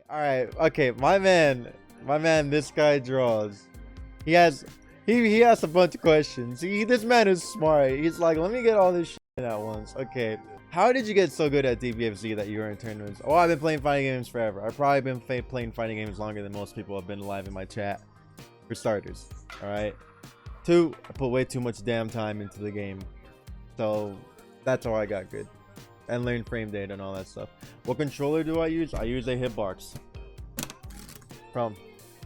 All right. Okay, my man, this guy draws. He has a bunch of questions. This man is smart. He's like, let me get all this shit at once. Okay. How did you get so good at DBFZ that you were in tournaments? Oh, I've been playing fighting games forever. I've probably been playing fighting games longer than most people have been alive in my chat. For starters, all right. 2, I put way too much damn time into the game, so that's how I got good and learned frame data and all that stuff. What controller do I use? I use a Hitbox from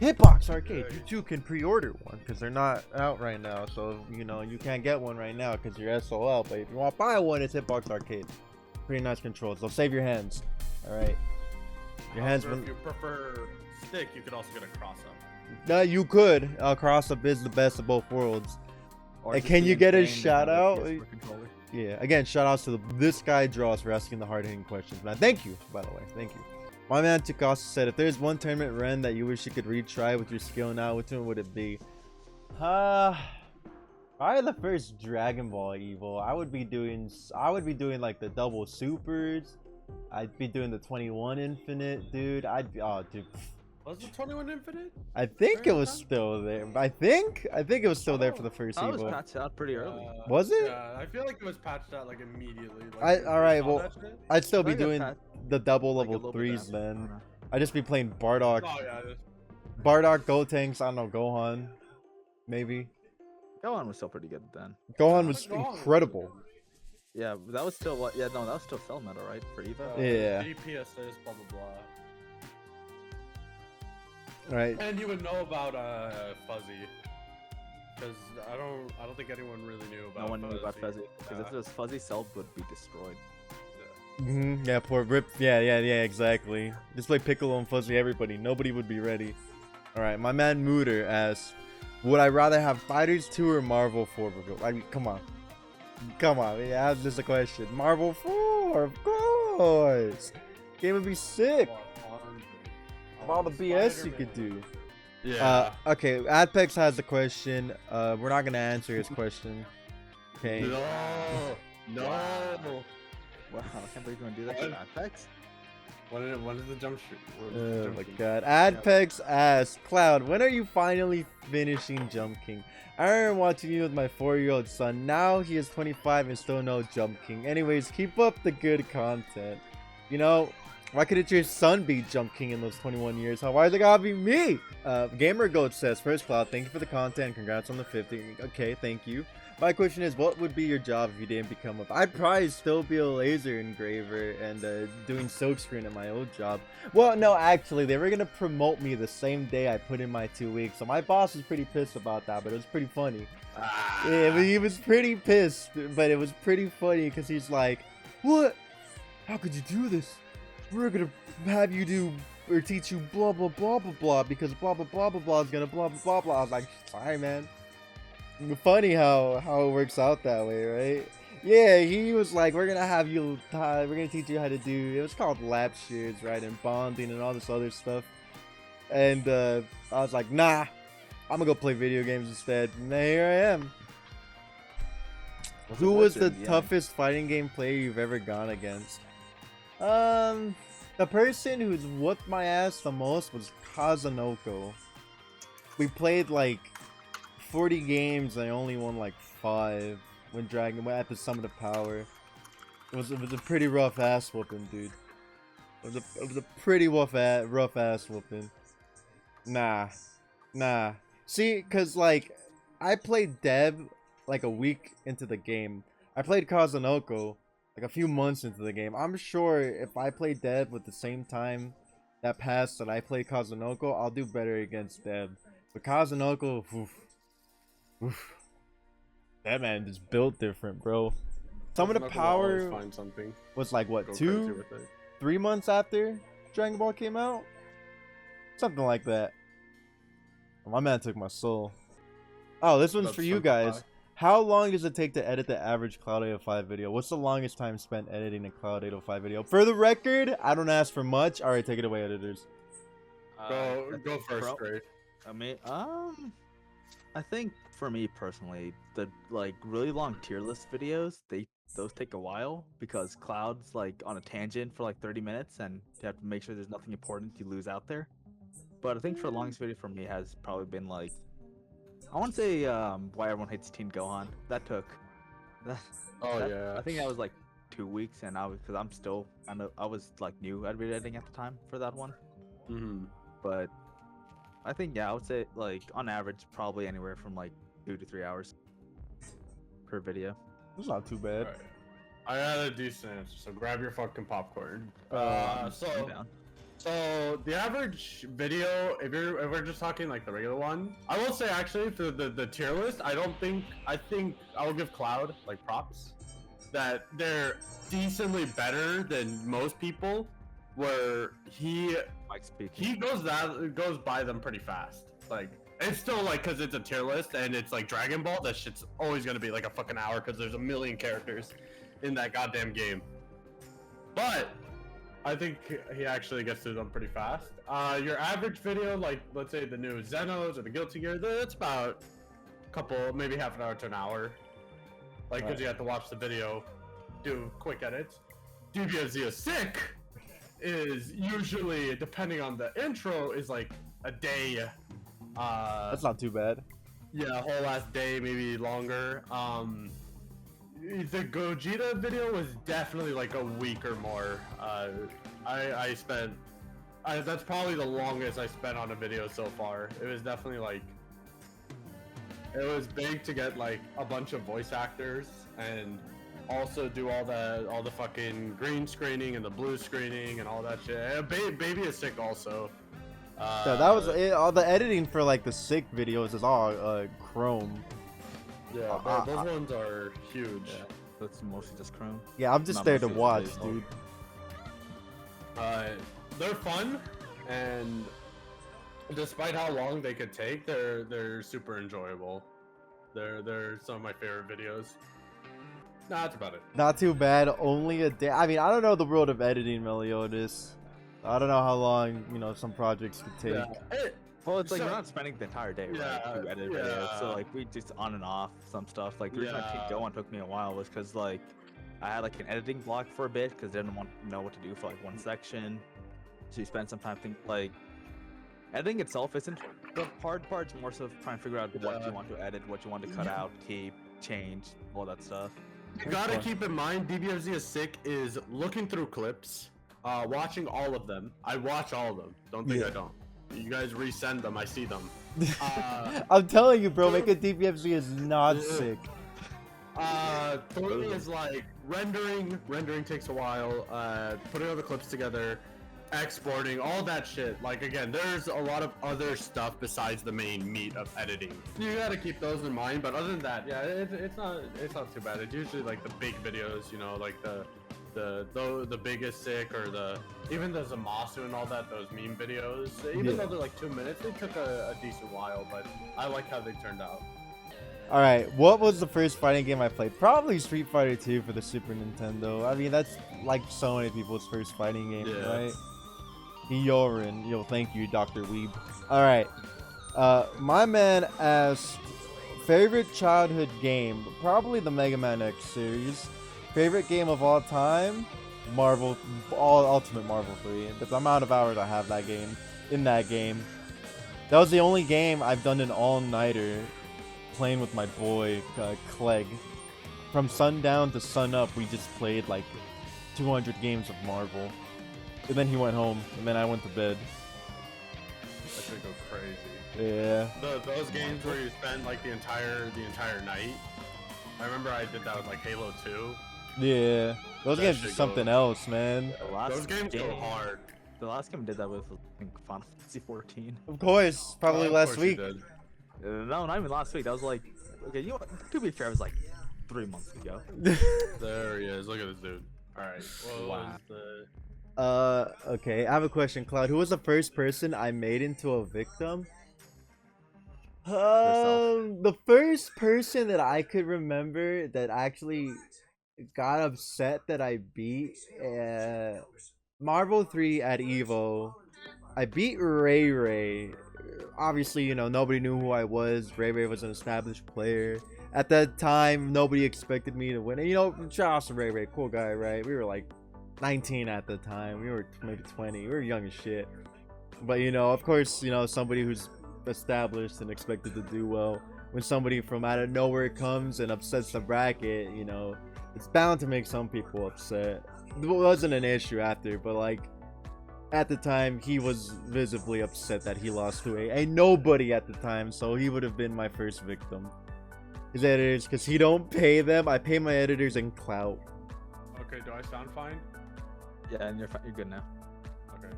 Hitbox Arcade. You too can pre-order one because they're not out right now, so you know you can't get one right now because you're SOL. But if you want to buy one, it's Hitbox Arcade. Pretty nice controls. They'll save your hands. All right, your hands. If you prefer stick, you could also get a cross-up. No, you could. Cross-up is the best of both worlds. And can you get a shout out? Yeah, again, shout outs to this guy draws for asking the hard-hitting questions, man. Thank you, by the way. Thank you. My man Takasa said, if there's one tournament run that you wish you could retry with your skill now, which one would it be? Probably the first Dragon Ball Evo. I would be doing like the double supers. I'd be doing the 21 Infinite, dude. Oh, dude. Was the 21 Infinite? I think it was still there. I think it was still there for the first Evo. That was patched out pretty early. Was it? Yeah, I feel like it was patched out like immediately. Like, all right, well, I'd still be doing the double like level 3s bit then. I'd just be playing Bardock. Oh, yeah, Bardock, Gotenks, I don't know, Gohan, maybe. Gohan was still pretty good then. Gohan was incredible. Yeah, that was still what? Yeah, no, that was still Cell Meta, right? For Eva. Yeah. DPSS, blah blah blah. Right. And you would know about Fuzzy, because I don't think anyone really knew about. No one knew about Fuzzy, because if it was Fuzzy, Cell would be destroyed. Yeah, poor Rip. Yeah, exactly. Just play Piccolo and Fuzzy, everybody. Nobody would be ready. All right, my man Mooter asks, would I rather have Fighters 2 or Marvel 4? I mean, come on. Yeah, that's just a question. Marvel 4, of course. Game would be sick. All the BS you could do. Yeah. Okay, Adpex has a question. We're not gonna answer his question. Okay. No. Wow, I can't believe you're gonna do that to Adpex. When is the jump shoot? Oh my god. Adpex asks, Cloud, when are you finally finishing Jump King? I remember watching you with my 4-year-old son. Now he is 25 and still no Jump King. Anyways, keep up the good content. You know, why couldn't your son be Jump King in those 21 years? Why is it gotta be me? Gamer Goat says, first Cloud, thank you for the content. Congrats on the 50. Okay, thank you. My question is, what would be your job if you didn't become a... I'd probably still be a laser engraver and doing silkscreen at my old job. Well, no, actually, they were going to promote me the same day I put in my 2 weeks. So my boss was pretty pissed about that, but it was pretty funny. Yeah, he was pretty pissed, but it was pretty funny because he's like, what? How could you do this? We're going to have you do... or teach you blah, blah, blah, blah, blah, because blah, blah, blah, blah, blah is going to blah, blah, blah, blah. I was like, sorry, man. Funny how it works out that way, right? Yeah, he was like, we're gonna have you, we're gonna teach you how to do, it was called lap shears, right, and bonding and all this other stuff. And I was like, nah, I'm gonna go play video games instead. And here I am. Who was the toughest fighting game player you've ever gone against? The person who's whooped my ass the most was Kazunoko. We played like 40 games, I only won like 5 when at the Summit of Power. It was a pretty rough ass whooping, dude. It was a pretty rough ass whooping. Nah. See, cause like I played Deb like a week into the game. I played Kazunoko like a few months into the game. I'm sure if I play Deb with the same time that passed that I play Kazunoko, I'll do better against Deb. But Kazunoko, oof. That man just built different, bro. Some of the Power was like what, 3 months after Dragon Ball came out? Something like that. My man took my soul. Oh, this one's for you guys. How long does it take to edit the average CLOUD805 video? What's the longest time spent editing a CLOUD805 video? For the record, I don't ask for much. Alright, take it away, editors. Go first, Grave. I mean, I think for me personally, the like really long tier list videos, they those take a while because Cloud's like on a tangent for like 30 minutes, and you have to make sure there's nothing important you lose out there. But I think for the longest video for me has probably been like, I want to say Why Everyone Hates Teen Gohan. That took. Yeah. I think that was like 2 weeks, and because I'm still I was like new at video editing at the time for that one. Mm-hmm. But I think I would say like on average probably anywhere from like 2 to 3 hours per video. It's not too bad. Alright. I got a decent answer, so grab your fucking popcorn. I'm So down. the average video, if we're just talking like the regular one, I will say actually for the tier list, I think I will give Cloud like props that they're decently better than most people. Where he Mike speaking. goes by them pretty fast. Like it's still like because it's a tier list and it's like Dragon Ball. That shit's always gonna be like a fucking hour because there's a million characters in that goddamn game. But I think he actually gets through them pretty fast. Your average video, like let's say the new Zenos or the Guilty Gear, that's about a couple, maybe half an hour to an hour. Like because you have to watch the video, do quick edits. DBFZ is sick. Is usually, depending on the intro, is like a day. That's not too bad. Yeah, a whole last day, maybe longer. The Gogeta video was definitely like a week or more. I spent. That's probably the longest I spent on a video so far. It was definitely like. It was big to get like a bunch of voice actors and also do all the fucking green screening and the blue screening and all that shit. Baby is sick also. Yeah, that was it. All the editing for like the sick videos is all Chrome. Yeah, those ones are huge. Yeah, that's mostly just Chrome. Yeah, I'm just Not there to mostly watch, visual. dude. They're fun, and despite how long they could take, they're super enjoyable. They're some of my favorite videos. Nah, that's about it. Not too bad. Only a day. I mean, I don't know the world of editing, Meliodas. I don't know how long some projects could take. Yeah. Well, it's like So- we're not spending the entire day, Yeah, right, to edit yeah. videos. So like we just on and off some stuff. Like the reason I Yeah. keep going took me a while was because like I had like an editing block for a bit because I didn't want to know what to do for like one section. So you spend some time thinking like editing itself isn't the hard part. It's more so trying to figure out what you want to edit, what you want to cut out, keep, change, all that stuff. You gotta keep in mind, DBFZ is sick is looking through clips, watching all of them. I watch all of them. Don't think Yeah. I don't. You guys resend them. I see them. I'm telling you, bro, making DBFZ is not Yeah. sick. Three is like rendering. Rendering takes a while. Putting all the clips together, exporting, all that shit. Like again, there's a lot of other stuff besides the main meat of editing. You gotta keep those in mind. But other than that, yeah, it's not too bad. It's usually like the big videos, like the biggest sick or even the Zamasu and all that, those meme videos. Even though they're like 2 minutes, they took a decent while. But I like how they turned out. Alright, what was the first fighting game I played? Probably Street Fighter 2 for the Super Nintendo. I mean, that's like so many people's first fighting game, Yeah. right? Yorin. Yo, thank you, Dr. Weeb. Alright. My man asked, favorite childhood game? Probably the Mega Man X series. Favorite game of all time? Ultimate Marvel 3. The amount of hours I have in that game. That was the only game I've done an all-nighter playing with my boy, Clegg. From sundown to sun up, we just played like 200 games of Marvel. And then he went home, and then I went to bed. That should go crazy. Yeah. Those games where you spend like the entire night. I remember I did that with like Halo 2. Yeah. Those That games shit are something else, man. The last Those games go hard. The last game I did that with was I think Final Fantasy 14. Of course. Probably Of last course you week. did. No, not even last week. That was like, okay, to be fair, it was like 3 months ago. There he is. Look at this dude. All right. What Wow. was the? Okay. I have a question, Cloud. Who was the first person I made into a victim? The first person that I could remember that actually got upset that I beat Marvel 3 at Evo. I beat Ray. Obviously, nobody knew who I was. Ray was an established player. At that time, nobody expected me to win. And, you know, Josh Ray, cool guy, right? We were like 19 at the time. We were maybe 20. We were young as shit. But, you know, of course, you know, somebody who's established and expected to do well, when somebody from out of nowhere comes and upsets the bracket, you know, it's bound to make some people upset. It wasn't an issue after, but like at the time he was visibly upset that he lost to a nobody at the time, so he would have been my first victim. His editors, because he don't pay them. I pay my editors in clout. Okay, do I sound fine? Yeah, and you're good now. Okay.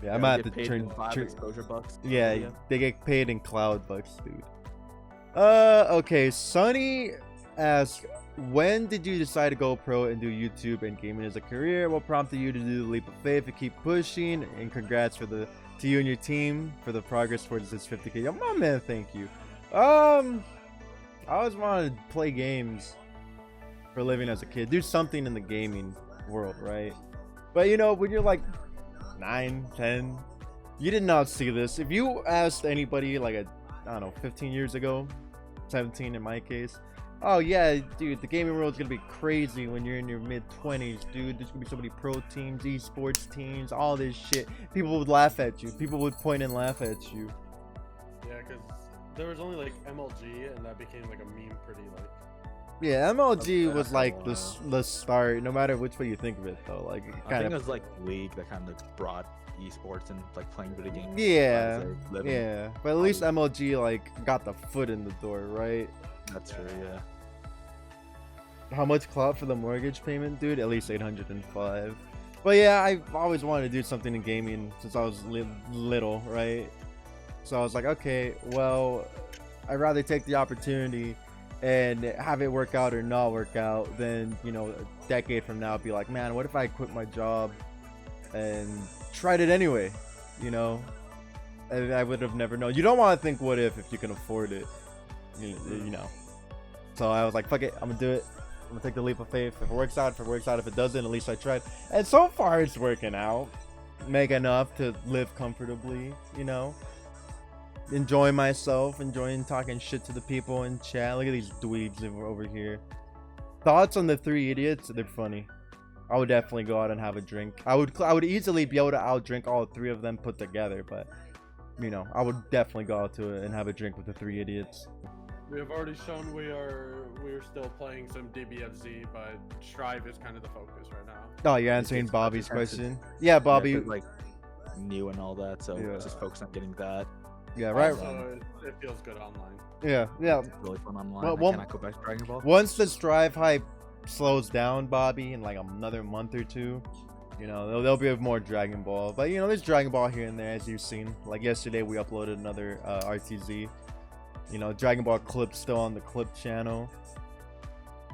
Yeah, I'm at the turn. Exposure bucks. Yeah, they get paid in cloud bucks, dude. Okay, Sunny asks, when did you decide to go pro and do YouTube and gaming as a career? What prompted you to do the leap of faith and keep pushing? And congrats to you and your team for the progress towards this 50K. Yo, my man, thank you. I always wanted to play games for a living as a kid, do something in the gaming world, right? But you know, when you're like 9, 10, you did not see this. If you asked anybody like I don't know, 15 years ago, 17 in my case, oh yeah, dude, the gaming world is gonna be crazy when you're in your mid-20s, dude. There's gonna be so many pro teams, esports teams, all this shit. People would laugh at you. People would point and laugh at you. Yeah, because there was only like MLG, and that became like a meme pretty like. Yeah, MLG was like the start, no matter which way you think of it, though. Like, I think it was like League that kind of brought esports and like playing video games. Yeah, yeah. But at least MLG like got the foot in the door, right? That's true, yeah. How much clout for the mortgage payment, dude? At least 805. But yeah, I've always wanted to do something in gaming since I was little, right? So I was like, okay, well, I'd rather take the opportunity and have it work out or not work out than, you know, a decade from now be like, man, what if I quit my job and tried it anyway? You know, I would have never known. You don't want to think what if you can afford it, you know. So I was like, fuck it, I'm gonna do it. I'm gonna take the leap of faith. If it works out, if it works out. If it doesn't, at least I tried. And so far it's working out. Make enough to live comfortably, you know. Enjoy myself, enjoying talking shit to the people in chat. Look at these dweebs over here. Thoughts on the 3 idiots? They're funny. I would definitely go out and have a drink. I would easily be able to outdrink all 3 of them put together, but you know, I would definitely go out to it and have a drink with the 3 idiots. We have already shown we're still playing some DBFZ, but Strive is kind of the focus right now. Oh, you're answering Bobby's question? Yeah, Bobby. Yeah, like new and all that, so yeah. Just focus on getting that. Yeah, right. Also, it feels good online. Yeah. It's really fun online. Well, I cannot go back to Dragon Ball. Once the Strive hype slows down, Bobby, in like another month or 2, you know, there'll be more Dragon Ball. But you know, there's Dragon Ball here and there, as you've seen. Like yesterday, we uploaded another RTZ. You know, Dragon Ball clips still on the clip channel.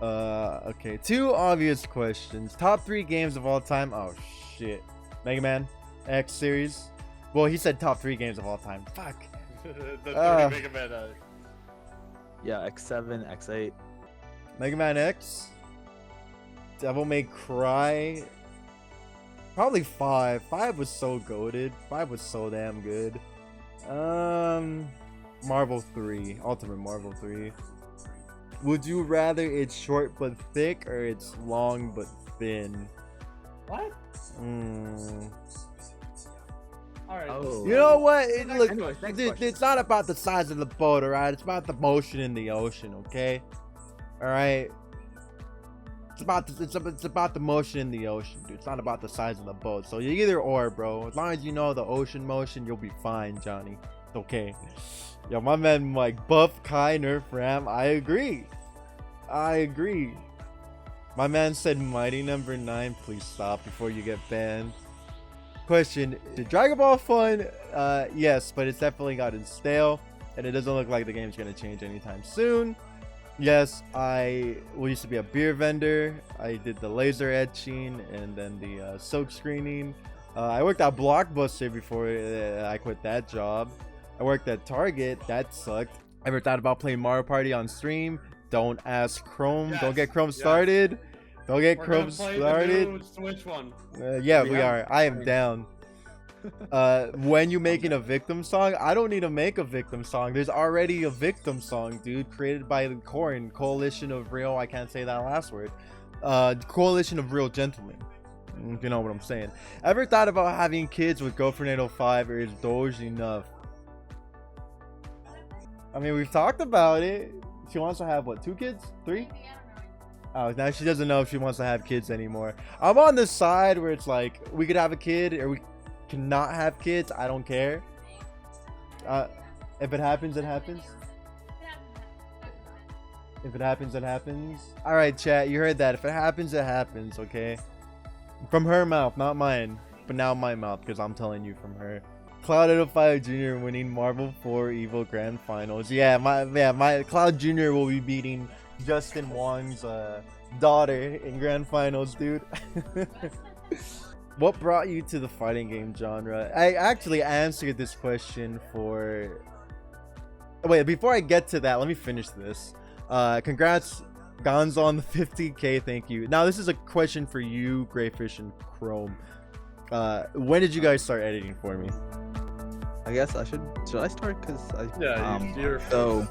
Okay, 2 obvious questions. Top 3 games of all time. Oh shit, Mega Man X series. Well, he said top 3 games of all time. Fuck. The 30 Mega Man. Yeah, X7, X8. Mega Man X. Devil May Cry. Probably 5. 5 was so goated. 5 was so damn good. Marvel 3. Ultimate Marvel 3. Would you rather it's short but thick or it's long but thin? What? Alright. Oh. You know what? Look, Anyways, next dude, question. it's not about the size of the boat, alright? It's about the motion in the ocean, okay? Alright? It's about the motion in the ocean, dude. It's not about the size of the boat. So you either or, bro. As long as you know the ocean motion, you'll be fine, Johnny. It's okay. Yo, my man, like, Buff Kai Nerf Ram. I agree. My man said Mighty Number 9. Please stop before you get banned. Question: is Dragon Ball fun? Yes, but it's definitely gotten stale, and it doesn't look like the game's gonna change anytime soon. Yes, I used to be a beer vendor. I did the laser etching and then the silk screening. I worked at Blockbuster before I quit that job. I worked at Target. That sucked. Ever thought about playing Mario Party on stream? Don't ask Chrome. Yes, Don't get Chrome started. Don't get We're Chrome gonna play started. the new Switch one. Yeah, we are. I am down. When you making a victim song, I don't need to make a victim song. There's already a victim song, dude, created by the Corn Coalition of Real. I can't say that last word. Coalition of Real Gentlemen. If you know what I'm saying. Ever thought about having kids with Greyfish, or is Doge enough? I mean, we've talked about it. She wants to have what? 2 kids? 3? Oh, now she doesn't know if she wants to have kids anymore. I'm on the side where it's like we could have a kid or we cannot have kids. I don't care. If it happens, it happens. If it happens, it happens. All right, chat. You heard that. If it happens, it happens. Okay. From her mouth, not mine, but now my mouth because I'm telling you from her. CLOUD805 Jr. winning Marvel 4 Evo Grand Finals. Yeah, my Cloud Jr. will be beating Justin Wong's daughter in Grand Finals, dude. What brought you to the fighting game genre? I actually answered this question for... Wait, before I get to that, let me finish this. Congrats, Gonzo, on the 50K. Thank you. Now, this is a question for you, Greyfish and Chrome. When did you guys start editing for me? I guess I should I start? Because So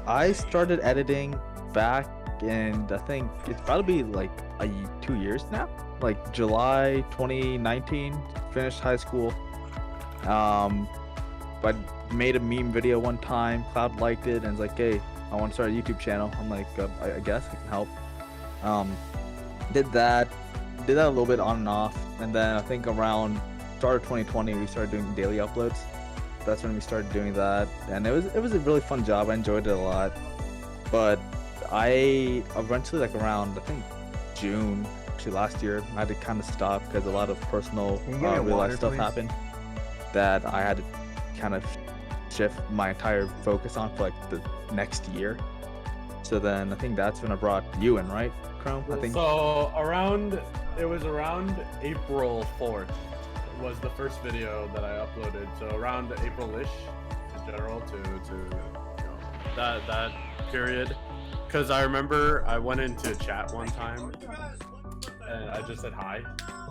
I started editing back in, I think it's probably like 2 years now, like July 2019. Finished high school. But made a meme video one time. Cloud liked it and was like, hey, I want to start a YouTube channel. I'm like, I guess I can help. Did that a little bit on and off, and then I think around start of 2020 we started doing daily uploads. That's when we started doing that, and it was a really fun job. I enjoyed it a lot, but I eventually, like around I think June actually last year, I had to kind of stop because a lot of personal real life stuff happened that I had to kind of shift my entire focus on for like the next year. So then I think that's when I brought you in, right, Chrome? I think so. It was around April 4th was the first video that I uploaded. So around April-ish in general to you know, that period. Because I remember I went into chat one time and I just said hi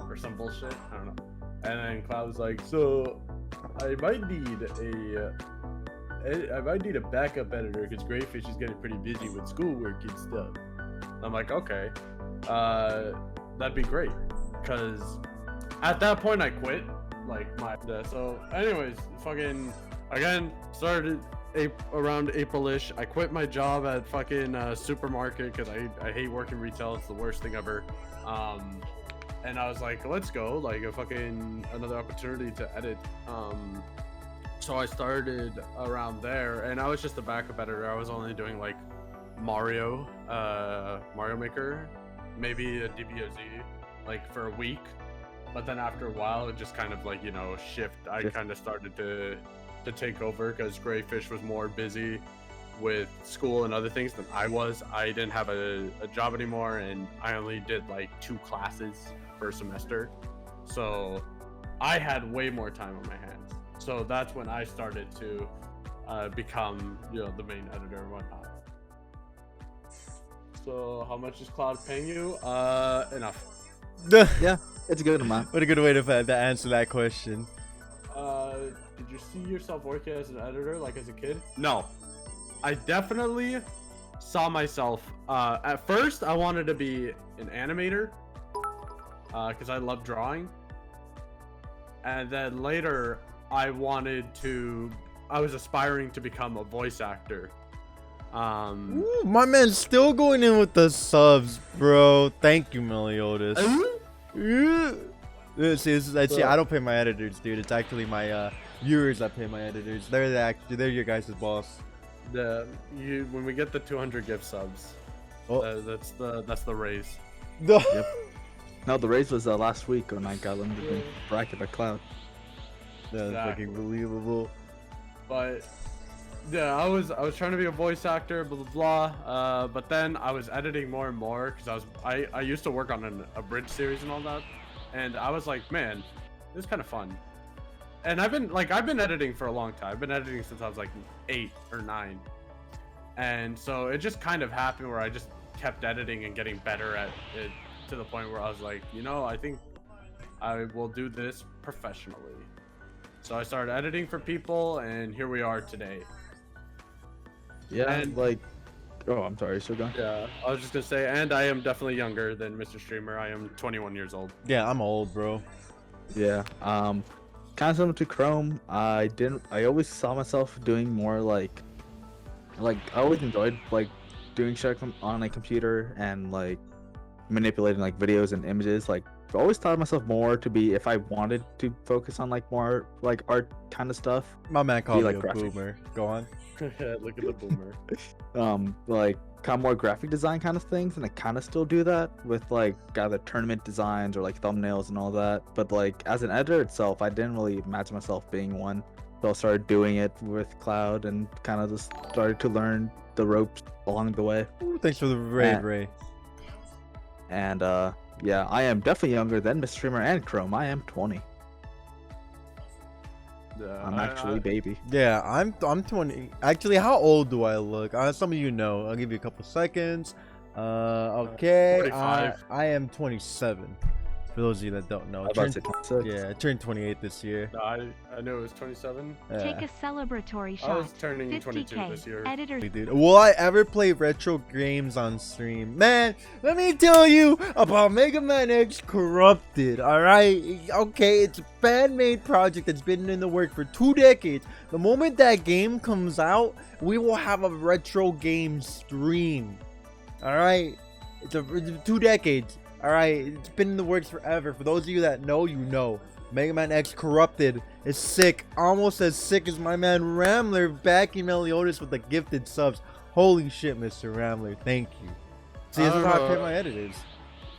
or some bullshit. I don't know. And then Cloud was like, so I might need a backup editor because Greyfish is getting pretty busy with schoolwork and stuff. I'm like, okay, that'd be great, because at that point I quit, so anyways, fucking again started around April-ish. I quit my job at fucking supermarket because I hate working retail. It's the worst thing ever. And I was like, let's go, like another opportunity to edit. So I started around there, and I was just a backup editor. I was only doing like Mario Maker, maybe a DBFZ, like for a week. But then after a while, it just kind of like, you know, I kind of started to take over because Greyfish was more busy with school and other things than I was. I didn't have a job anymore, and I only did like 2 classes per semester. So I had way more time on my hands. So that's when I started to become, you know, the main editor and whatnot. So how much is Cloud paying you? Enough. yeah, it's a good amount. What a good way to answer that question. Did you see yourself working as an editor, like as a kid? No. I definitely saw myself. At first, I wanted to be an animator because I love drawing. And then later, I was aspiring to become a voice actor. Ooh, my man's still going in with the subs, bro. Thank you, Meliodas. See, I don't pay my editors, dude. It's actually my viewers that pay my editors. They're your guys' boss. When we get the 200 gift subs, that's the raise. Yep. No, the raise was last week when I got limited in bracket by Cloud. That's Exactly. fucking believable. But yeah, I was trying to be a voice actor, blah blah blah. But then I was editing more and more because I used to work on a bridge series and all that, and I was like, man, this is kind of fun. And I've been editing for a long time. I've been editing since I was like 8 or 9, and so it just kind of happened where I just kept editing and getting better at it to the point where I was like, you know, I think I will do this professionally. So I started editing for people, and here we are today. Yeah, And- like, oh, I'm sorry, so gone. Yeah, I was just gonna say, and I am definitely younger than Mr. Streamer. I am 21 years old. Yeah, I'm old, bro. Yeah, kind of similar to Chrome. I always saw myself doing more like I always enjoyed like doing shit on a computer and like manipulating like videos and images. Like, I always thought of myself more to be, if I wanted to focus on like more like art kind of stuff. My man called like me a graphic. boomer. Go on. Look at the boomer. Like kind of more graphic design kind of things, and I kind of still do that with like either tournament designs or like thumbnails and all that. But like as an editor itself, I didn't really imagine myself being one. So I started doing it with Cloud and kind of just started to learn the ropes along the way. Ooh, thanks for the raid, Ray. And yeah, I am definitely younger than Mr. Streamer and Chrome. I am 20. Yeah, I'm actually baby. Yeah, I'm 20. Actually, how old do I look? Some of you know. I'll give you a couple seconds. Okay. 45. I am 27. For those of you that don't know. I was about to say 26. Yeah, I turned 28 this year. No, I knew it was 27. Take Yeah. a celebratory I shot. was turning 22 this 50K. year. Editor. Dude, will I ever play retro games on stream? Man, let me tell you about Mega Man X Corrupted, alright? Okay, it's a fan-made project that's been in the work for 2 decades. The moment that game comes out, we will have a retro game stream. Alright? It's 2 decades. Alright? It's been in the works forever. For those of you that know, you know. Mega Man X Corrupted is sick. Almost as sick as my man Ramler backing Meliodas with the gifted subs. Holy shit, Mr. Ramler. Thank you. See, this is how I pay my editors.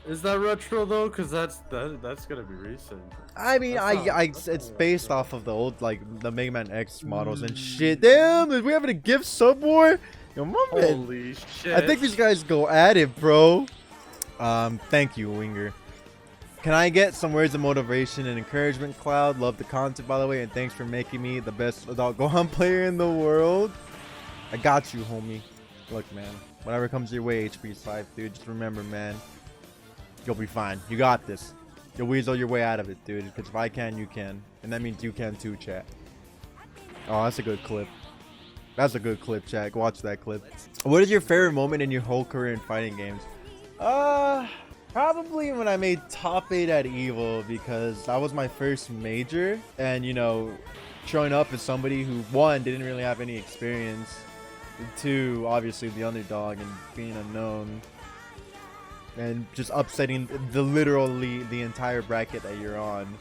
Is that retro though? Cause that's gonna be recent. I mean, That's it's not based retro. off of the old, like, the Mega Man X models and shit. Damn, is we having a gift sub war? Yo, my man. Holy shit! I think these guys go at it, bro. Thank you, Winger. Can I get some words of motivation and encouragement, Cloud? Love the content, by the way, and thanks for making me the best adult Gohan player in the world. I got you, homie. Look, man, whatever comes your way, HP5, dude, just remember, man, you'll be fine. You got this. You'll weasel your way out of it, dude, because if I can, you can. And that means you can too, chat. Oh, that's a good clip. That's a good clip, chat. Go watch that clip. What is your favorite moment in your whole career in fighting games? Probably when I made top 8 at EVO, because that was my first major, and you know, showing up as somebody who, 1, didn't really have any experience, and 2, obviously the underdog and being unknown, and just upsetting literally the entire bracket that you're on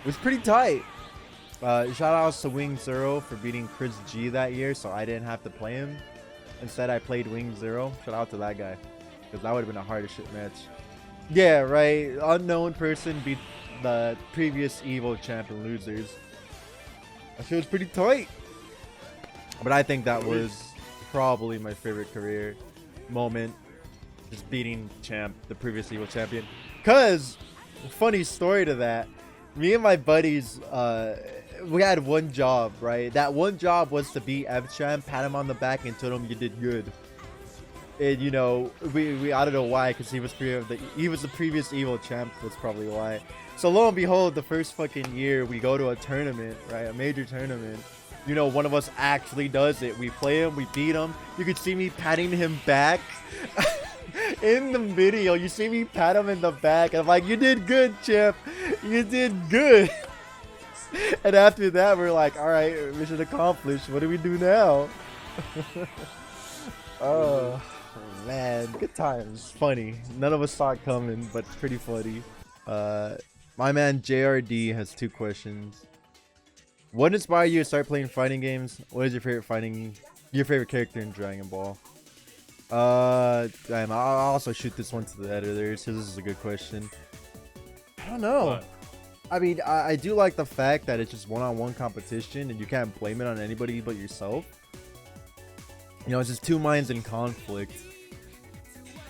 was pretty tight. Shout outs to Wing Zero for beating Chris G that year, so I didn't have to play him. Instead, I played Wing Zero. Shout out to that guy, because that would have been a hard as shit match. Yeah, right. Unknown person beat the previous EVO champion losers. That shit was pretty tight. But I think that was probably my favorite career moment. Just beating the previous EVO champion. Cause, funny story to that, me and my buddies, we had one job, right? That one job was to beat F-Champ, pat him on the back, and tell him you did good. And you know, we I don't know why, because he was the previous EVO champ. That's probably why. So lo and behold, the first fucking year we go to a tournament, right? A major tournament. You know, one of us actually does it. We play him, we beat him. You could see me patting him back in the video. You see me pat him in the back. I'm like, you did good, champ. You did good. And after that, we're like, all right, mission accomplished. What do we do now? Oh man, good times. Funny. None of us saw it coming, but it's pretty funny. My man JRD has 2 questions. What inspired you to start playing fighting games? What is your favorite character in Dragon Ball? Damn, I'll also shoot this one to the editors. This is a good question. I don't know. What? I mean, I do like the fact that it's just one-on-one competition and you can't blame it on anybody but yourself. You know, it's just 2 minds in conflict.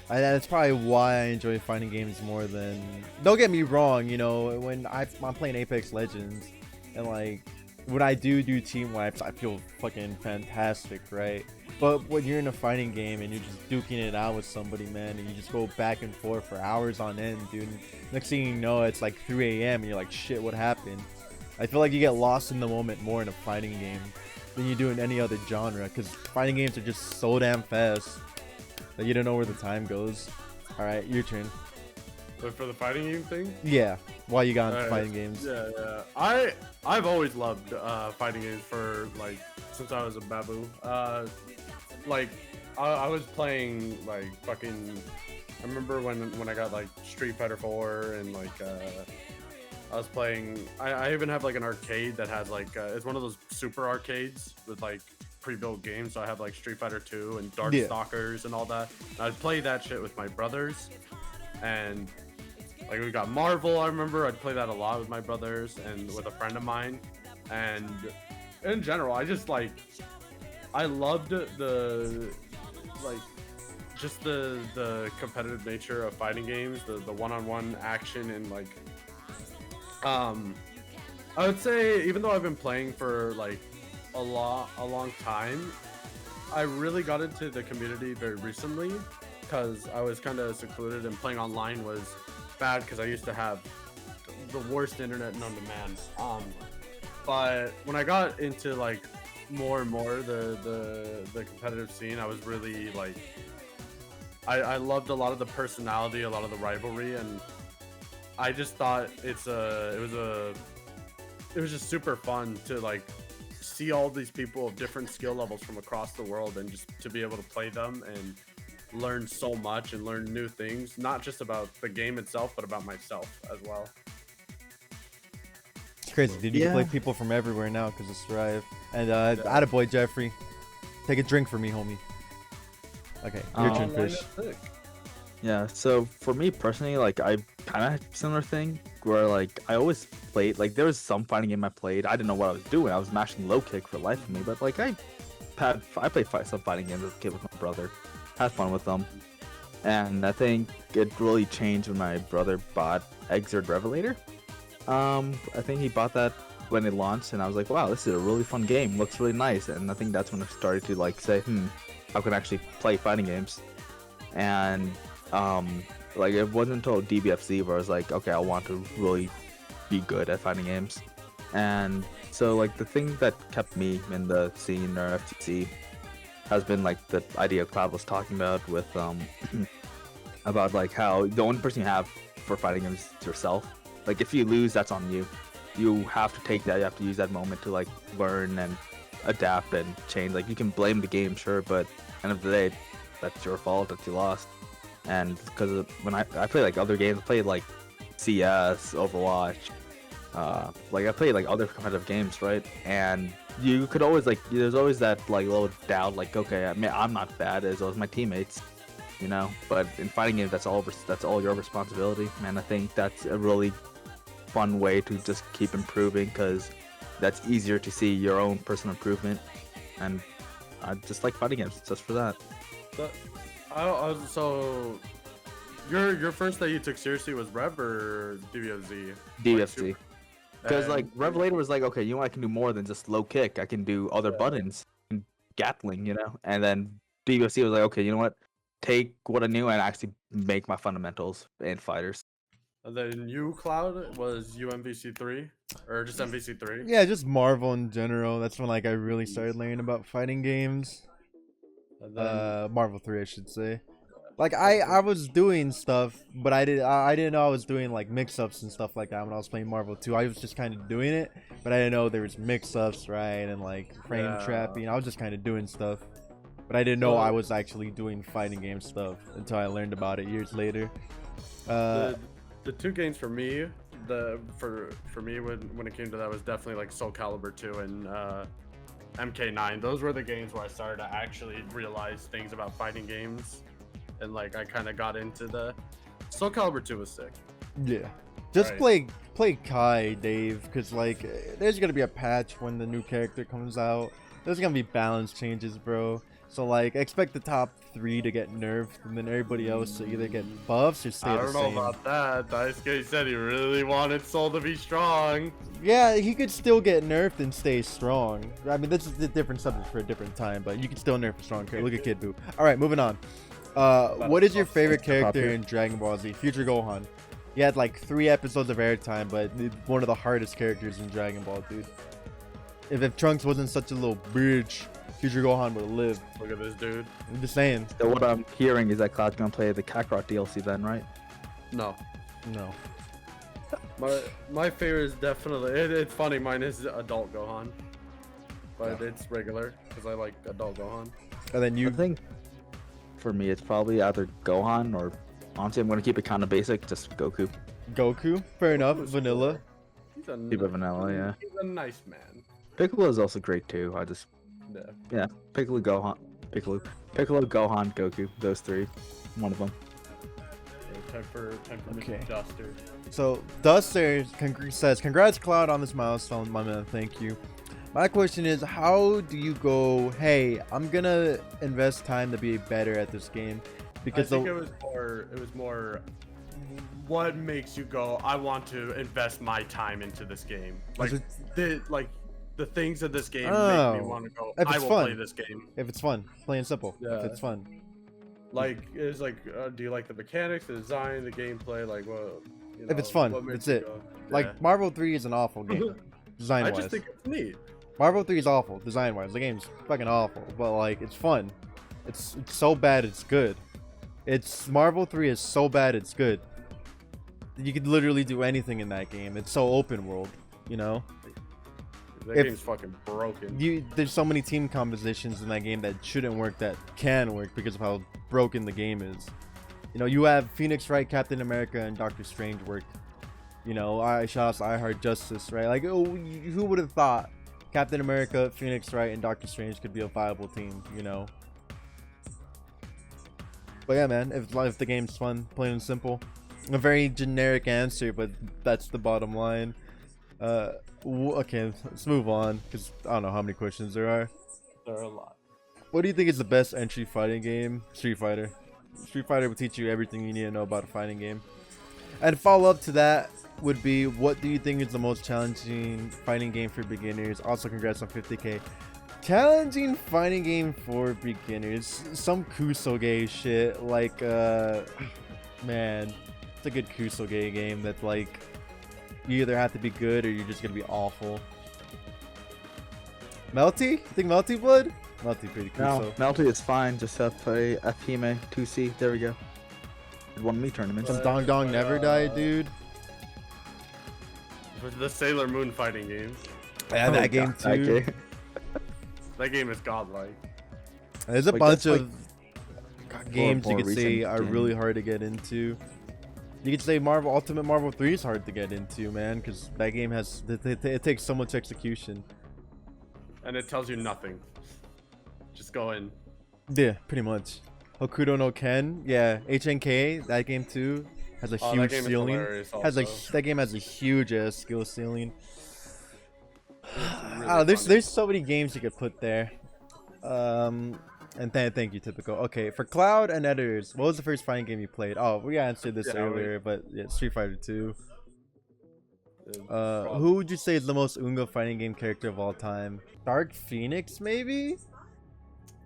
That's probably why I enjoy fighting games more than... Don't get me wrong, you know, when I'm playing Apex Legends, and like, when I do team wipes, I feel fucking fantastic, right? But when you're in a fighting game and you're just duking it out with somebody, man, and you just go back and forth for hours on end, dude. Next thing you know, it's like 3 a.m. and you're like, shit, what happened? I feel like you get lost in the moment more in a fighting game than you do in any other genre, because fighting games are just so damn fast that you don't know where the time goes. All right, your turn. But for the fighting game thing, Yeah, why you got into fighting games? yeah. I've always loved fighting games for like since I was a babu. Like I was playing like fucking. I remember when I got like Street Fighter 4 and like I was playing. I even have like an arcade that has like it's one of those super arcades with like pre-built games. So I have like Street Fighter 2 and Darkstalkers and all that. And I'd play that shit with my brothers, and like we got Marvel. I remember I'd play that a lot with my brothers and with a friend of mine. And in general, I just like I loved the like just the competitive nature of fighting games, the one-on-one action, and like I would say even though I've been playing for like a long time, I really got into the community very recently because I was kind of secluded, and playing online was bad because I used to have the worst internet known to man. But when I got into like more and more the competitive scene, I was really like I loved a lot of the personality, a lot of the rivalry, and I just thought it was just super fun to like see all these people of different skill levels from across the world, and just to be able to play them and learn so much and learn new things, not just about the game itself, but about myself as well. It's crazy, dude. You can play people from everywhere now because of Strive. And attaboy, Jeffrey. Take a drink for me, homie. Okay, your turn, Fish. Yeah, so for me personally, like I kind of had a similar thing where like I always played, like there was some fighting game I played, I didn't know what I was doing, I was mashing low kick for the life of me, but like I played some fighting games as a kid with my brother, had fun with them, and I think it really changed when my brother bought Exert Revelator. I think he bought that when it launched, and I was like, wow, this is a really fun game, looks really nice, and I think that's when I started to like say, how can I actually play fighting games? And like it wasn't until DBFZ where I was like, okay, I want to really be good at fighting games. And so like the thing that kept me in the scene or FTC has been like the idea Cloud was talking about with about like how the only person you have for fighting games is yourself. Like if you lose, that's on you. You have to take that, you have to use that moment to like learn and adapt and change. Like you can blame the game, sure, but at the end of the day, that's your fault that you lost. And because when I play like other games, I played like CS, Overwatch, like I played like other competitive games, right? And you could always like, there's always that like little doubt, like, okay, I mean, I'm not bad as well as my teammates, you know. But in fighting games, that's all your responsibility, man. I think that's a really fun way to just keep improving, because that's easier to see your own personal improvement. And I just like fighting games just for that. So your first that you took seriously was Rev or DBFZ? DBFZ. Because like Revelator was like, okay, you know, I can do more than just low kick. I can do other buttons, and Gatling, you know. And then DBFZ was like, okay, you know what? Take what I knew and actually make my fundamentals in fighters. And then you, Cloud, was you MVC3 or just MVC3? Yeah, just Marvel in general. That's when like I really started learning about fighting games. Marvel 3, I should say. Like I was doing stuff, but I didn't know I was doing like mix-ups and stuff like that when I was playing Marvel 2. I was just kind of doing it, but I didn't know there was mix-ups, right, and like frame trapping. I was just kind of doing stuff, but I didn't know I was actually doing fighting game stuff until I learned about it years later. The two games for me, for me when it came to that was definitely like Soul Calibur 2 and MK9. Those were the games where I started to actually realize things about fighting games, and like I kind of got into the Soul Calibur 2 was sick. Yeah, just play Kai, Dave, because like there's gonna be a patch when the new character comes out. There's gonna be balance changes, bro. So like expect the top 3 to get nerfed, and then everybody else to either get buffs or stay the same. I don't know about that. Daisuke said he really wanted Soul to be strong. Yeah, he could still get nerfed and stay strong. I mean, this is a different subject for a different time, but you can still nerf a strong character. Look at Kid Buu. All right, moving on. What is your favorite character in Dragon Ball Z? Future Gohan. He had like 3 episodes of airtime, but one of the hardest characters in Dragon Ball, dude. If Trunks wasn't such a little bitch, future Gohan would have lived. Look at this dude. I'm just saying. So what I'm hearing is that Cloud's gonna play the Kakarot DLC then, right? No. No. My favorite is definitely. It's funny. Mine is adult Gohan, but it's regular because I like adult Gohan. And then you I think for me it's probably either Gohan or honestly I'm gonna keep it kind of basic, just Goku. Goku. Fair enough. Goku's Vanilla. He's a Keep it vanilla, yeah. He's a nice man. Piccolo is also great too. I just Yeah. Piccolo, Gohan, Goku. Those 3, one of them. Time for Okay. Mr. Duster. So Duster says, "Congrats, Cloud, on this milestone, my man. Thank you." My question is, how do you go? Hey, I'm gonna invest time to be better at this game, because I think it was more. What makes you go? I want to invest my time into this game. Like the things in this game make me want to go. If I it's will fun. play this game. if it's fun, plain and simple. If Yeah. it's fun, Like it's like, do you like the mechanics, the design, the gameplay? Like what? You If it's fun, what makes that's you it. go? Like Yeah. Marvel 3 is an awful game, design I wise. just think it's neat. Marvel 3 is awful, design wise. The game's fucking awful, but like it's fun. It's so bad it's good. It's Marvel 3 is so bad it's good. You could literally do anything in that game. It's so open world, you know. That game's fucking broken. There's so many team compositions in that game that shouldn't work that can work because of how broken the game is. You know, you have Phoenix Wright, Captain America, and Doctor Strange work. You know, shout out to I Heart Justice, right? Like, who would have thought Captain America, Phoenix Wright, and Doctor Strange could be a viable team? You know. But yeah, man, if the game's fun, plain and simple. A very generic answer, but that's the bottom line. Okay, let's move on, because I don't know how many questions there are. There are a lot. What do you think is the best entry fighting game? Street Fighter. Street Fighter will teach you everything you need to know about a fighting game. And follow up to that would be, what do you think is the most challenging fighting game for beginners? Also, congrats on 50k. Challenging fighting game for beginners. Some Kusoge shit, like, man, it's a good Kusoge game that's like, you either have to be good or you're just gonna be awful. Melty? You think Melty would? Melty pretty cool. No, Melty is fine. Just have play Fhime 2C. There we go. It won me tournaments. Some Dong Dong Never Die, dude. The Sailor Moon fighting game. Yeah, that game too. Okay. That game is godlike. There's a Like, bunch that's of games you more could say recent are game. really hard to get into. You could say Ultimate Marvel 3 is hard to get into, man, because that game has it takes so much execution. And it tells you nothing. Just go in. Yeah, pretty much. Hokuto no Ken, yeah, HNK, that game too has a That huge game is ceiling. hilarious Has also. that game has a huge ass skill ceiling. Really There's funny. so many games you could put there. And thank you, Typical. Okay, for Cloud and editors, what was the first fighting game you played? Oh, we answered this Yeah, earlier, but yeah, Street Fighter 2. Probably. Who would you say is the most Unga fighting game character of all time? Dark Phoenix, maybe?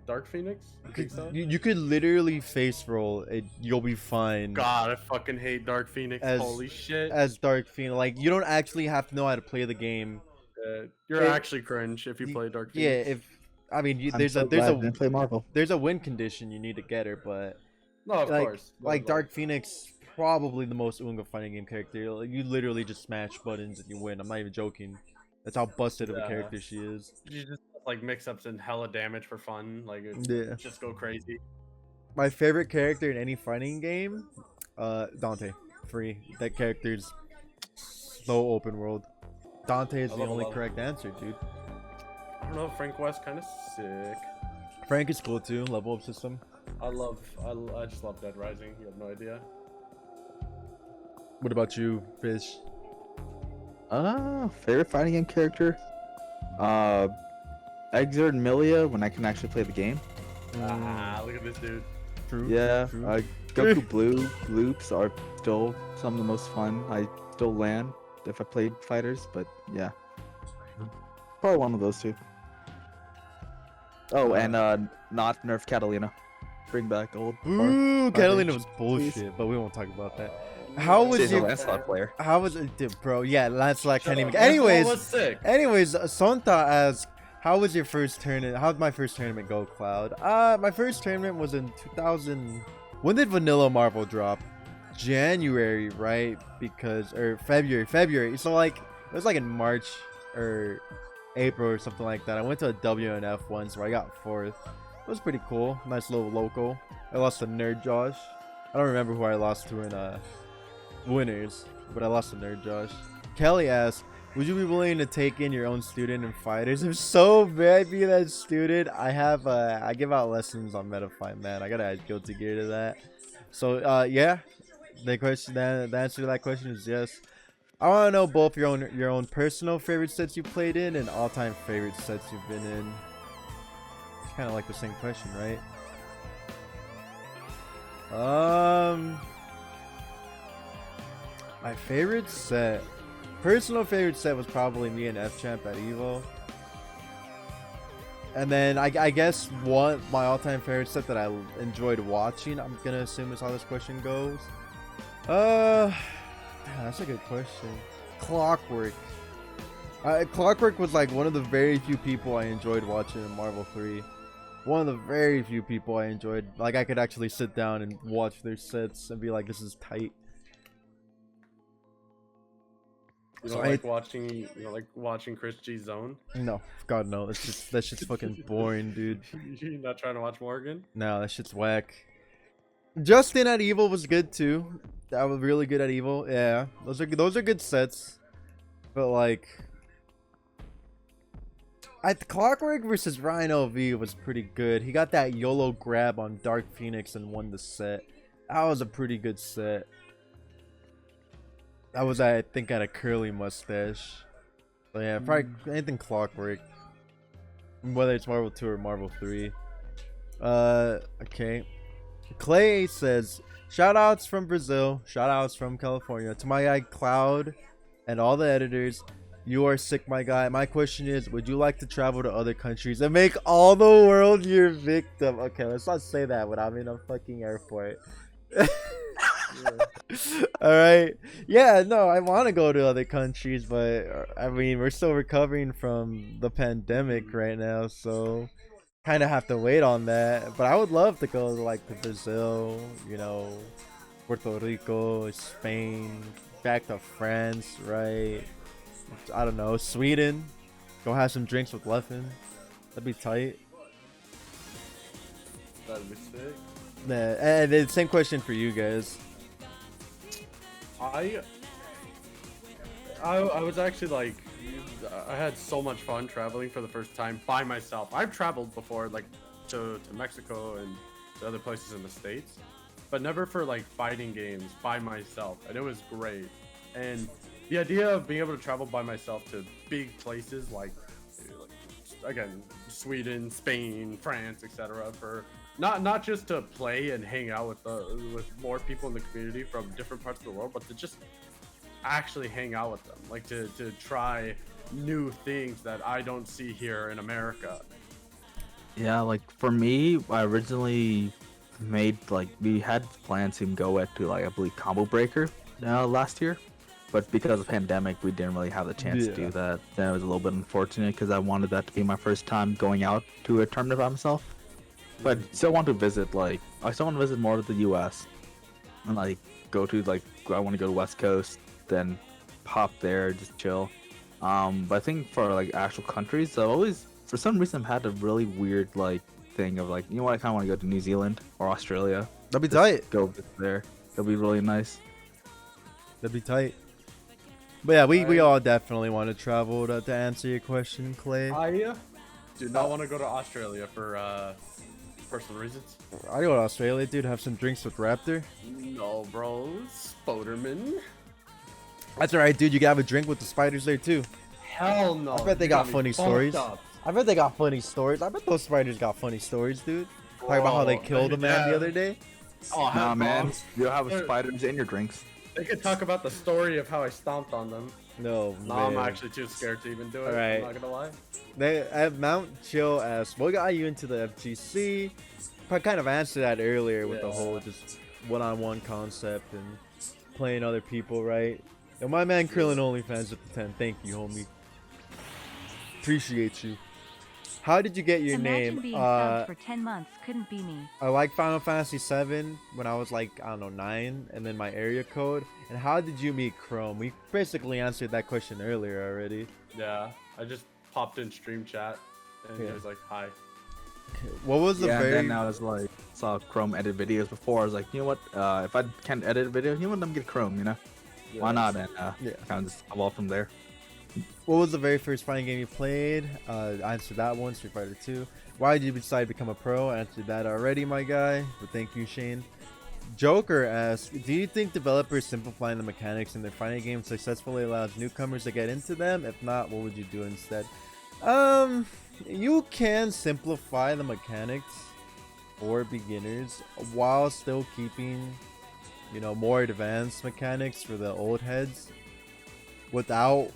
Dark Phoenix? You think so? You could literally face roll it, you'll be fine. God, I fucking hate Dark Phoenix. As- Holy shit. As Dark Phoenix, like you don't actually have to know how to play the game. You're It- actually cringe if you play Dark Yeah, Phoenix. there's I didn't play Marvel. a win condition you need to get her, but No, of like, course. But, like Dark Phoenix, probably the most Unga fighting game character. Like, you literally just smash buttons and you win. I'm not even joking. That's how busted of a Yeah. character she is. You just like mix ups and hella damage for fun. Like Yeah. just go crazy. My favorite character in any fighting game, Dante. Free. That character's so open world. Dante is I the love only a lot. correct answer, dude. I don't know, Frank West kind of sick. Frank is cool too. Level up system. I just love Dead Rising. You have no idea. What about you, Fish? Favorite fighting game character? Exert and Milia when I can actually play the game. Look at this dude. True. Yeah, True. Goku Blue loops are still some of the most fun. I still land if I played fighters, but yeah. Probably one of those two. Oh, and not nerf Catalina. Bring back old. Ooh, Garbage, Catalina was please. bullshit, but we won't talk about that. How was She's a your Lancelot player. How was it, dude, bro? Yeah, Lancelot can't even. Lancelot was sick. Anyways, Sonta asks, how was your first tournament? How did my first tournament go, Cloud? My first tournament was in 2000. When did Vanilla Marvel drop? January, right? Because or February. So like it was like in March or April or something like that. I went to a WNF once where I got 4th. It was pretty cool. Nice little local. I lost to Nerd Josh. I don't remember who I lost to in winners, but I lost to Nerd Josh. Kelly asks, would you be willing to take in your own student in fighters? If so, may I be that student? I give out lessons on Metafight, man. I gotta add Guilty Gear to that. So yeah, the answer to that question is yes. I want to know both your own personal favorite sets you played in and all-time favorite sets you've been in. It's kind of like the same question, right? My favorite set, personal favorite set was probably me and F-Champ at Evo. And then I guess my all-time favorite set that I enjoyed watching, I'm gonna assume is how this question goes. That's a good question. Clockwork. Clockwork was like one of the very few people I enjoyed watching in Marvel 3. One of the very few people I enjoyed. Like I could actually sit down and watch their sets and be like, this is tight. You don't like watching Chris G's Zone? No, God no. That shit's fucking boring, dude. You're not trying to watch Morgan? No, that shit's whack. Justin at Evil was good too. That was really good at Evil. Yeah, those are good sets. But like, Clockwork versus Rhino V was pretty good. He got that YOLO grab on Dark Phoenix and won the set. That was a pretty good set. That was, I think, at a curly mustache. So yeah, probably anything Clockwork. Whether it's Marvel 2 or Marvel 3. Okay. Clay says, shoutouts from Brazil, shoutouts from California. To my guy Cloud and all the editors, you are sick, my guy. My question is, would you like to travel to other countries and make all the world your victim? Okay, let's not say that when I'm in a fucking airport. Alright. Yeah, no, I want to go to other countries, but I mean, we're still recovering from the pandemic right now, so kind of have to wait on that. But I would love to go to like to Brazil, you know, Puerto Rico, Spain, back to France, right? I don't know, Sweden. Go have some drinks with Leffen. That'd be tight. That'd be sick. Yeah, and the same question for you guys. I was actually like, I had so much fun traveling for the first time by myself. I've traveled before, like to Mexico and to other places in the States, but never for like fighting games by myself, and it was great. And the idea of being able to travel by myself to big places like again, Sweden, Spain, France, etc., for not just to play and hang out with more people in the community from different parts of the world, but to just actually hang out with them, like to try new things that I don't see here in America. Yeah, like for me, I originally made we had plans to go to I believe Combo Breaker last year, but because of the pandemic, we didn't really have the chance to do that. That was a little bit unfortunate because I wanted that to be my first time going out to a tournament by myself. But still want to visit I still want to visit more of the U.S. and go to I want to go to West Coast, then pop there, just chill. But I think for actual countries, I've always for some reason had a really weird thing of you know what, I kind of want to go to New Zealand or Australia. That'd be tight. Go there. That'd be really nice. That'd be tight. But yeah, we all definitely want to travel to answer your question, Clay. I do not want to go to Australia for personal reasons. I go to Australia, dude. Have some drinks with Raptor. No, bro. Spoderman. That's alright, dude. You can have a drink with the spiders there too. Hell no. I bet they got funny stories. I bet they got funny stories. I bet those spiders got funny stories, dude. Talk about how they killed a man the other day. Oh, nah, man. You have spiders in your drinks. They could talk about the story of how I stomped on them. No, I'm actually too scared to even do it. All right. I'm not gonna lie. They at Mount Chill asks, what got you into the FGC? I kind of answered that earlier with the whole just one-on-one concept and playing other people, right? And my man Krillin OnlyFans with the 10. Thank you, homie. Appreciate you. How did you get your Imagine name? being subbed for 10 months couldn't be me. I like Final Fantasy 7 when I was like, I don't know, 9, and then my area code. And how did you meet Chrome? We basically answered that question earlier already. Yeah, I just popped in stream chat and he was like, hi. What was the And very... then I was like, saw Chrome edit videos before. I was like, you know what? If I can't edit a video, you know what? Let me get Chrome, you know? Yeah. Why not? And Yeah. kind of just evolved from there. What was the very first fighting game you played? I answered that one, Street Fighter 2. Why did you decide to become a pro? I answered that already, my guy. But thank you, Shane. Joker asks, do you think developers simplifying the mechanics in their fighting games successfully allows newcomers to get into them? If not, what would you do instead? You can simplify the mechanics for beginners while still keeping, you know, more advanced mechanics for the old heads without,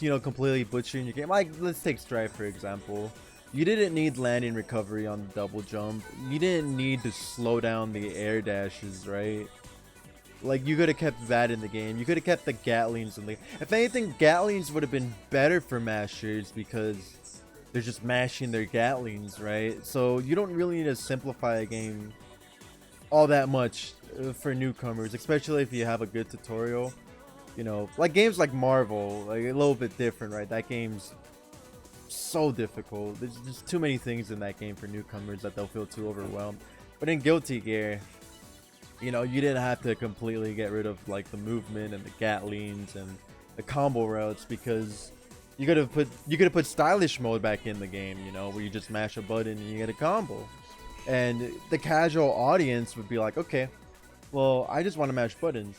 you know, completely butchering your game. Like, let's take Strife for example. You didn't need landing recovery on the double jump. You didn't need to slow down the air dashes, right? Like, you could have kept that in the game. You could have kept the Gatlings in the... If anything, Gatlings would have been better for mashers because they're just mashing their Gatlings, right? So you don't really need to simplify a game all that much for newcomers, especially if you have a good tutorial. You know, like games like Marvel, like a little bit different, right? That game's so difficult. There's just too many things in that game for newcomers that they'll feel too overwhelmed. But in Guilty Gear, you know, you didn't have to completely get rid of like the movement and the Gatlings and the combo routes because you could have put stylish mode back in the game, you know, where you just mash a button and you get a combo. And the casual audience would be like, okay, well, I just want to mash buttons.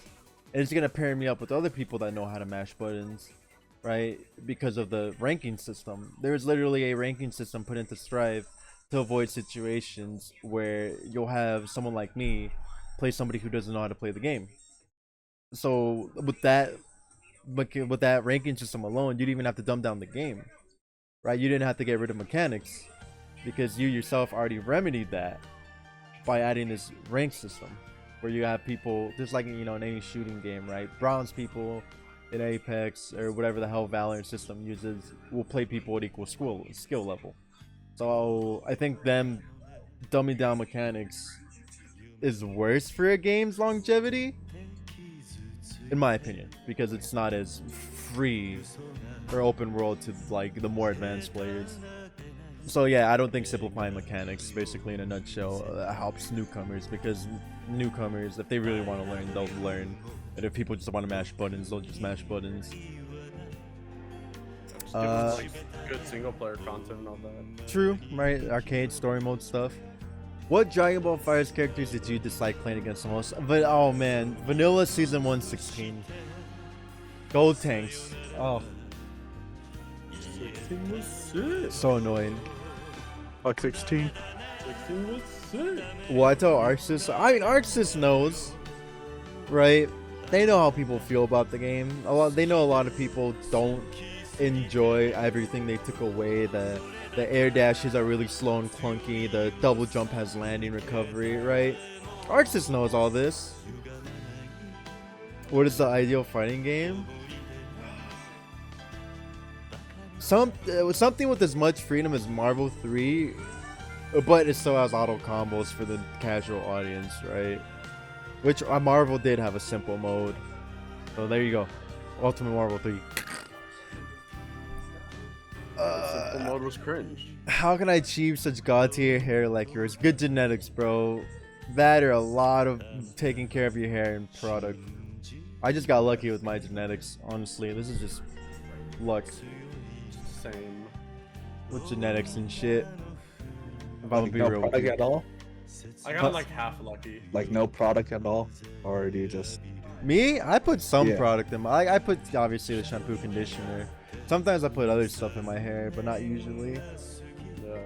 And it's gonna pair me up with other people that know how to mash buttons, right? Because of the ranking system. There's literally a ranking system put into Strive to avoid situations where you'll have someone like me play somebody who doesn't know how to play the game. So with that ranking system alone, you didn't even have to dumb down the game, right? You didn't have to get rid of mechanics because you yourself already remedied that by adding this rank system. Where you have people just like, you know, in any shooting game, right? Bronze people in Apex or whatever the hell Valorant system uses will play people at equal skill level. So I think them dumbing down mechanics is worse for a game's longevity, in my opinion, because it's not as free or open world to like the more advanced players. So yeah, I don't think simplifying mechanics, basically in a nutshell, helps newcomers, because newcomers, if they really want to learn, they'll learn. And if people just want to mash buttons, they'll just mash buttons. Like good single player content and all that. True, right? Arcade story mode stuff. What Dragon Ball FighterZ characters did you dislike playing against the most? But oh man, Vanilla Season 116. Gold tanks. Oh, so annoying. Like 16. 16 was sick. Well, I tell Arxis. I mean, Arxis knows, right? They know how people feel about the game. They know a lot of people don't enjoy everything they took away. The air dashes are really slow and clunky. The double jump has landing recovery, right? Arxis knows all this. What is the ideal fighting game? Something with as much freedom as Marvel 3, but it still has auto combos for the casual audience, right? Which Marvel did have a simple mode. So there you go. Ultimate Marvel 3. Simple mode was cringe. How can I achieve such god tier hair like yours? Good genetics, bro. That or a lot of taking care of your hair and product. I just got lucky with my genetics, honestly. This is just luck. Same. With genetics and shit. If I'm gonna be No real with product you. at all? I got like half lucky. Like no product at all? Or do you just... Me? I put some Yeah. product in my... I put obviously the shampoo conditioner. Sometimes I put other stuff in my hair, but not usually. Yeah.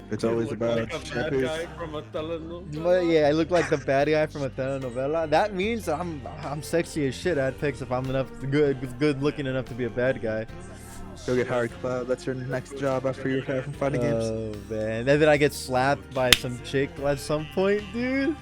It's always Look about like a bad shampoos. guy from a telenovela. But yeah, I look like the bad guy from a telenovela. That means I'm sexy as shit at pics if I'm good looking enough to be a bad guy. Go get hired, Cloud. That's your next job after you retire from fighting games. Oh man, and then I get slapped by some chick at some point, dude.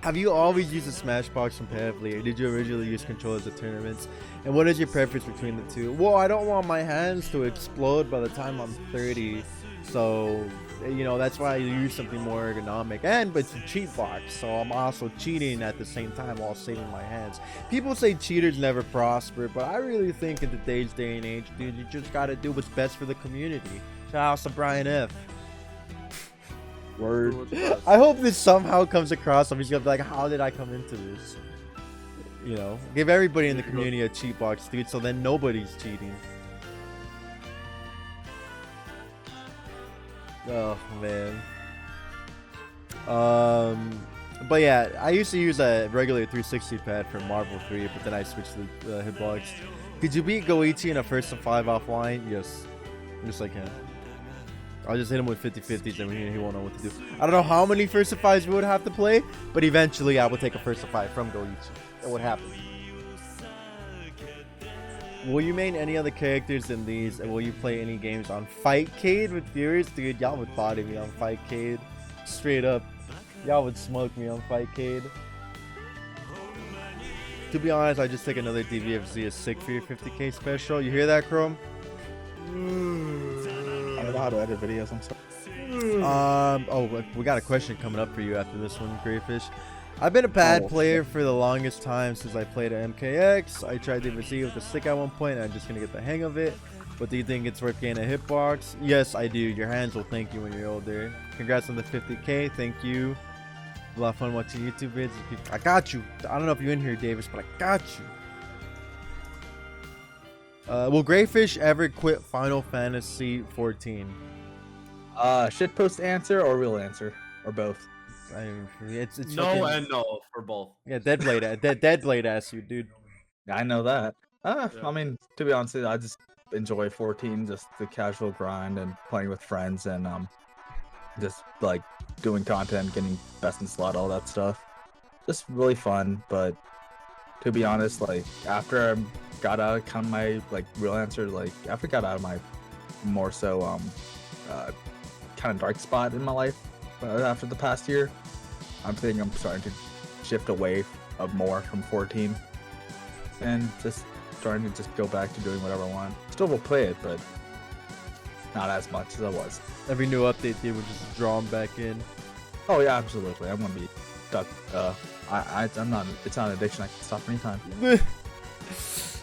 Have you always used a Smashbox competitively, or did you originally use controllers at tournaments? And what is your preference between the two? Well, I don't want my hands to explode by the time I'm 30, so you know that's why I use something more ergonomic. And but it's a cheat box, so I'm also cheating at the same time while saving my hands. People say cheaters never prosper, but I really think in today's day and age, dude, you just gotta do what's best for the community. Shout out to Brian F. Word. I hope this somehow comes across. I'm just gonna be like, how did I come into this? You know, give everybody in the community a cheat box, dude, so then nobody's cheating. Oh man. But yeah, I used to use a regular 360 pad for Marvel 3, but then I switched to the hitbox. Could you beat Goichi in a first to 5 offline? Yes. Just like him. I'll just hit him with 50-50s and he won't know what to do. I don't know how many first to 5s we would have to play, but eventually I would take a first to 5 from Goichi. That would happen. Will you main any other characters in these, and will you play any games on Fightcade with viewers? Dude, y'all would body me on Fightcade. Straight up. Y'all would smoke me on Fightcade. To be honest, I just think another DBFZ is sick for your 50k special. You hear that, Chrome? I don't know how to edit videos. I'm sorry. Oh, we got a question coming up for you after this one, Greyfish. I've been a pad player for the longest time since I played at MKX. I tried DBFZ with a stick at one point, and I'm just gonna get the hang of it. But do you think it's worth getting a hitbox? Yes, I do. Your hands will thank you when you're older. Congrats on the 50k. Thank you. A lot of fun watching YouTube vids. I got you. I don't know if you're in here, Davis, but I got you. Will Greyfish ever quit Final Fantasy 14? Shitpost answer or real answer or both? It's no fucking, and no for both. yeah, Deadblade ass you, dude. I know that. Yeah. I mean, to be honest, I just enjoy 14, just the casual grind and playing with friends and just like doing content, getting best in slot, all that stuff. Just really fun. But to be honest, like after I got out of kind of my like real answer, like after I got out of my more so kind of dark spot in my life after the past year, I'm thinking I'm starting to shift away more from 14 and just starting to just go back to doing whatever I want. Still will play it, but not as much as I was. Every new update, dude, would just draw them back in. Oh yeah, absolutely. I'm gonna be stuck. I'm not. It's not an addiction. I can stop anytime.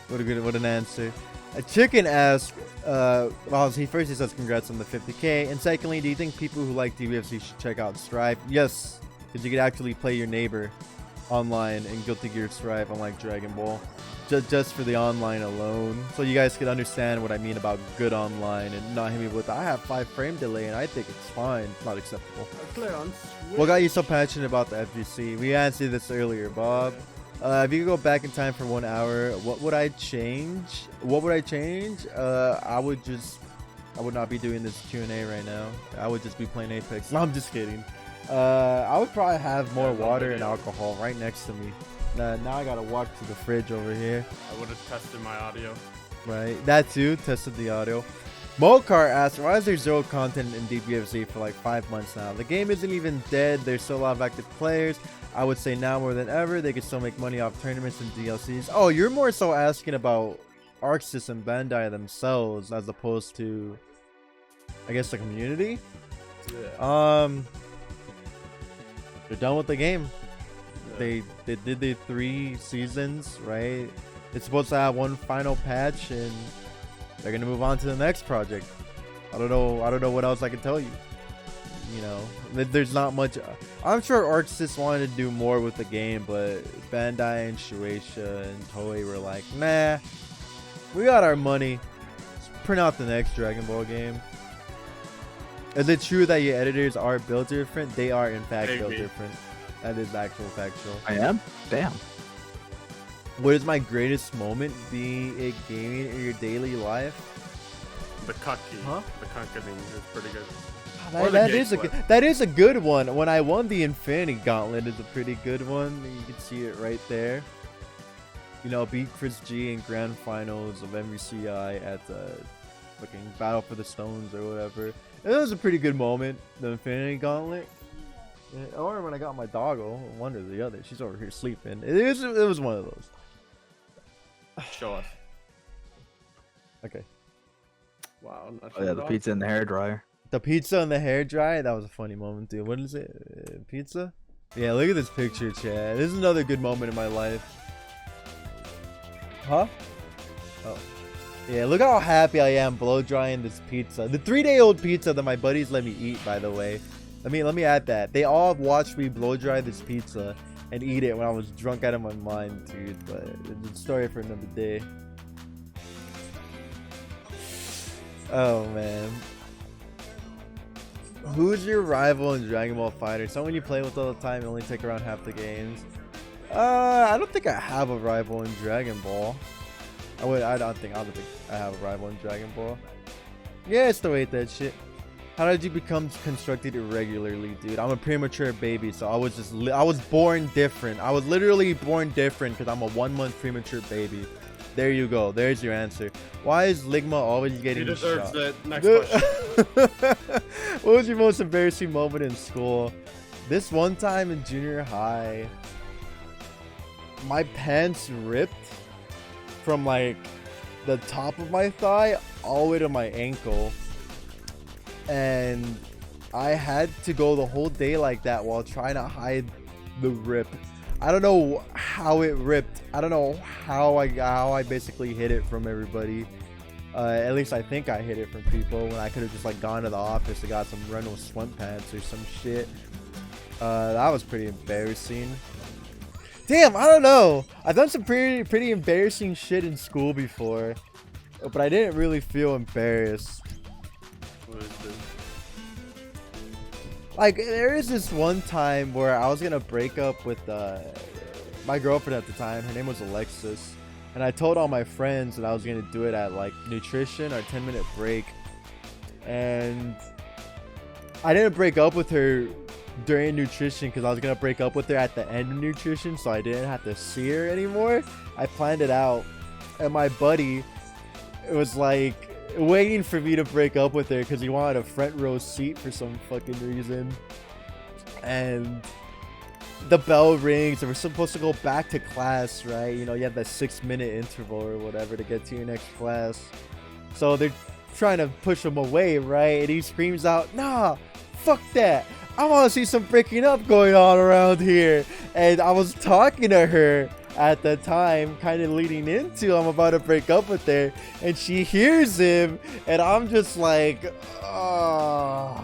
What an answer. A chicken asked, well, he says congrats on the 50k, and secondly, do you think people who like DBFZ should check out Stripe? Yes, because you could actually play your neighbor online in Guilty Gear Stripe, unlike Dragon Ball, just for the online alone, so you guys could understand what I mean about good online and not hit me with I have 5 frame delay and I think it's fine. It's not acceptable. I play on Switch. What got you so passionate about the FGC? We answered this earlier, Bob. If you could go back in time for 1 hour, what would I change? I would not be doing this Q&A right now. I would just be playing Apex. No, I'm just kidding. I would probably have more water and alcohol right next to me. Now I gotta walk to the fridge over here. I would have tested my audio. Right, that too, tested the audio. Mokar asked, why is there zero content in DBFZ for like 5 months now? The game isn't even dead. There's still a lot of active players. I would say now more than ever, they could still make money off tournaments and DLCs. Oh, you're more so asking about ArcSys and Bandai themselves as opposed to, I guess, the community? Yeah. They're done with the game. Yeah. They did the 3 seasons, right? It's supposed to have one final patch, and they're gonna move on to the next project. I don't know what else I can tell you. You know, there's not much. I'm sure ArcSys wanted to do more with the game, but Bandai and Shueisha and Toei were like, nah, we got our money. Let's print out the next Dragon Ball game. Is it true that your editors are built different? They are, in fact, built different. That is actual factual. I am? Damn. What is my greatest moment? Be it gaming or your daily life? The Kucky. Huh? The Kunkening is pretty good. That is a good one. When I won the Infinity Gauntlet is a pretty good one. You can see it right there. You know, beat Chris G in grand finals of MVCI at the fucking Battle for the Stones or whatever. It was a pretty good moment, the Infinity Gauntlet. Or when I got my doggo, one or the other. She's over here sleeping. It was one of those. Show us. Okay. Wow. I'm not Oh, yeah, sure the about- pizza in the hair dryer. The pizza and the hair dryer, that was a funny moment, dude. What is it? Pizza? Yeah, look at this picture, Chad. This is another good moment in my life. Huh? Oh. Yeah, look how happy I am blow drying this pizza. The 3-day-old pizza that my buddies let me eat, by the way. Let me add that. They all watched me blow dry this pizza and eat it when I was drunk out of my mind, dude. But it's a story for another day. Oh, man. Who's your rival in Dragon Ball Fighter? Someone you play with all the time and only take around half the games? I don't think I have a rival in Dragon Ball. I don't think I have a rival in Dragon Ball. Yeah, it's the way that shit. How did you become constructed irregularly, dude? I'm a premature baby, so I was born different. I was literally born different because I'm a 1-month premature baby. There you go. There's your answer. Why is Ligma always getting He deserves shot? it. Next question. What was your most embarrassing moment in school? This one time in junior high, my pants ripped from like the top of my thigh all the way to my ankle, and I had to go the whole day like that while trying to hide the rip. I don't know how it ripped. I don't know how I basically hid it from everybody. At least I think I hid it from people when I could have just like gone to the office and got some Reynolds sweatpants or some shit. That was pretty embarrassing. Damn, I don't know. I've done some pretty embarrassing shit in school before, but I didn't really feel embarrassed. What is this? Like, there is this one time where I was gonna break up with my girlfriend at the time. Her name was Alexis, and I told all my friends that I was gonna do it at like nutrition or 10-minute break, and I didn't break up with her during nutrition because I was gonna break up with her at the end of nutrition, so I didn't have to see her anymore. I planned it out, and my buddy was like waiting for me to break up with her because he wanted a front row seat for some fucking reason. And the bell rings and we're supposed to go back to class, right? You know, you have that 6-minute interval or whatever to get to your next class. So they're trying to push him away, right? And he screams out, "Nah, fuck that. I want to see some breaking up going on around here." And I was talking to her at the time, kind of leading into I'm about to break up with her, and she hears him, and I'm just like, oh.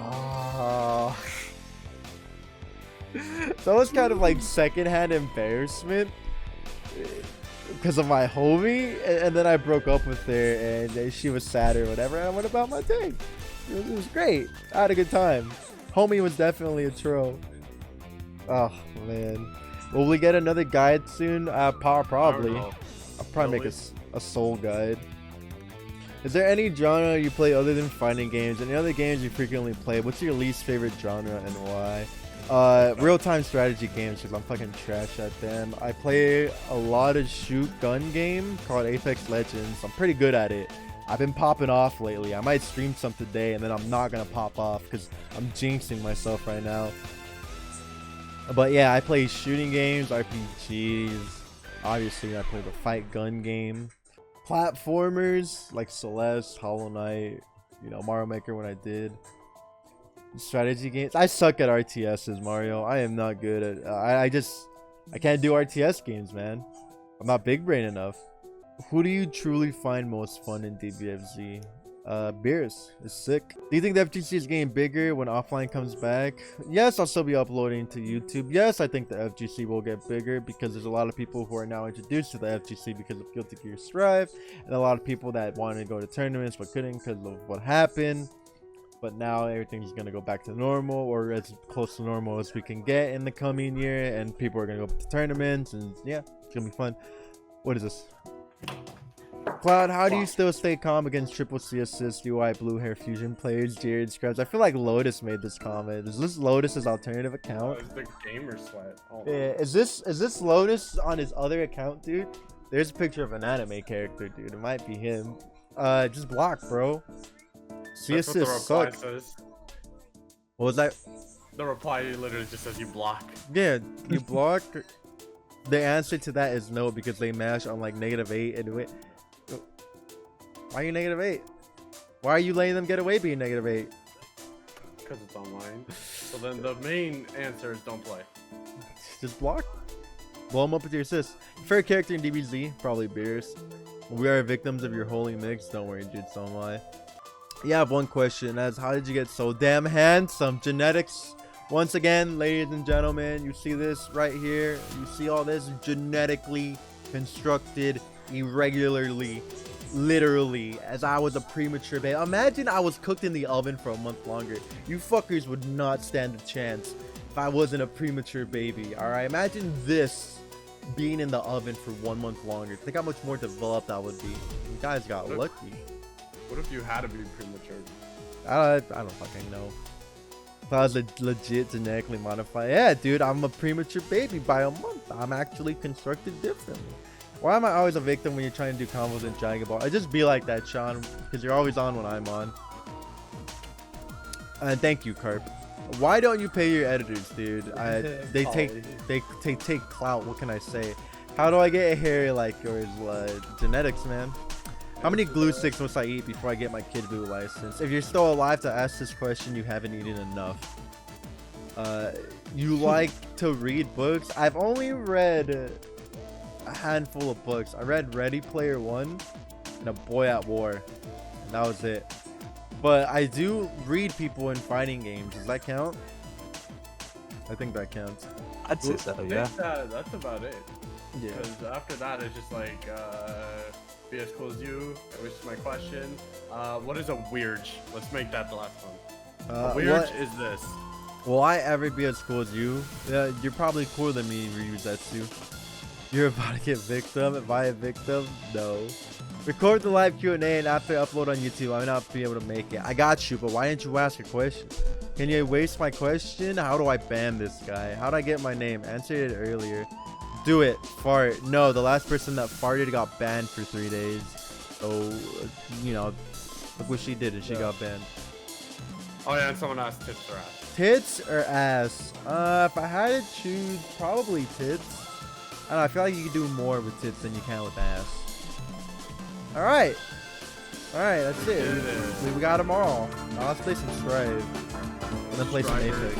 So it was kind of like secondhand embarrassment because of my homie, and then I broke up with her, and she was sad or whatever, and I went about my day. It was great. I had a good time. Homie was definitely a troll. Oh man. Will we get another guide soon? Probably. I'll probably make a soul guide. Is there any genre you play other than fighting games? Any other games you frequently play? What's your least favorite genre and why? Real-time strategy games, because I'm fucking trash at them. I play a lot of shoot gun game called Apex Legends. I'm pretty good at it. I've been popping off lately. I might stream some today, and then I'm not gonna pop off because I'm jinxing myself right now. But yeah, I play shooting games, RPGs. Obviously, I play the fight gun game. Platformers like Celeste, Hollow Knight, you know, Mario Maker when I did. Strategy games. I suck at RTSs, Mario. I am not good at. I can't do RTS games, man. I'm not big brain enough. Who do you truly find most fun in DBFZ? Beers is sick. Do you think the FGC is getting bigger when offline comes back? Yes, I'll still be uploading to YouTube. Yes, I think the FGC will get bigger because there's a lot of people who are now introduced to the FGC because of Guilty Gear Strive, and a lot of people that wanted to go to tournaments but couldn't because of what happened. But now everything's gonna go back to normal, or as close to normal as we can get in the coming year, and people are gonna go to tournaments, and yeah, it's gonna be fun. What is this? Cloud, how do you still stay calm against triple C assist UI blue hair fusion players? Jared Scrubs. I feel like Lotus made this comment. Is this Lotus's alternative account? Oh, it's the gamer sweat. Oh, Yeah, is this Lotus on his other account, dude? There's a picture of an anime character, dude. It might be him. Just block, bro. C That's what the assist reply suck. says. What was that? The reply literally just says you block. Yeah, you block. The answer to that is no because they mash on like -8 and wait. Why are you -8? Why are you letting them get away being -8? Because it's online. So then the main answer is don't play. Just block. Blow them up with your assist. Favorite character in DBZ? Probably Beers. We are victims of your holy mix. Don't worry, dude. So am I. Yeah, I have one question. As how did you get so damn handsome? Genetics. Once again, ladies and gentlemen, you see this right here. You see all this genetically constructed, irregularly, literally, as I was a premature baby. Imagine I was cooked in the oven for a month longer. You fuckers would not stand a chance if I wasn't a premature baby. All right, imagine this being in the oven for 1 month longer. Think how much more developed I would be. You guys got lucky. What if you had to be premature? I don't fucking know. If I was legit genetically modified, yeah, dude, I'm a premature baby by a month. I'm actually constructed differently. Why am I always a victim when you're trying to do combos in Dragon Ball? I just be like that, Sean, because you're always on when I'm on. And thank you, Carp. Why don't you pay your editors, dude? They take clout. What can I say? How do I get a hair like yours? Genetics, man. How many glue sticks must I eat before I get my kid boot license? If you're still alive to ask this question, you haven't eaten enough. You like to read books? I've only read a handful of books. I read Ready Player One and A Boy at War. And that was it. But I do read people in fighting games. Does that count? I think that counts. I'd say so, yeah. That's about it. Yeah. Because after that, it's just like, be as cool as you, which is my question. What is a weird? Let's make that the last one. A weird is this. Will I ever be as cool as you? Yeah, you're probably cooler than me, Ryuzetsu. You're about to get victim. If I a victim, no. Record the live Q&A and after upload on YouTube, I may not be able to make it. I got you, but why didn't you ask a question? Can you waste my question? How do I ban this guy? How do I get my name? Answered it earlier. Do it. Fart. No, the last person that farted got banned for 3 days. So, you know, look what she did and she got banned. Oh yeah, and someone asked tits or ass. Tits or ass? If I had to choose, probably tits. I don't know, I feel like you can do more with tits than you can with ass. Alright. Alright, that's it. We got them all. Now let's play some Strive. And then play some Apex.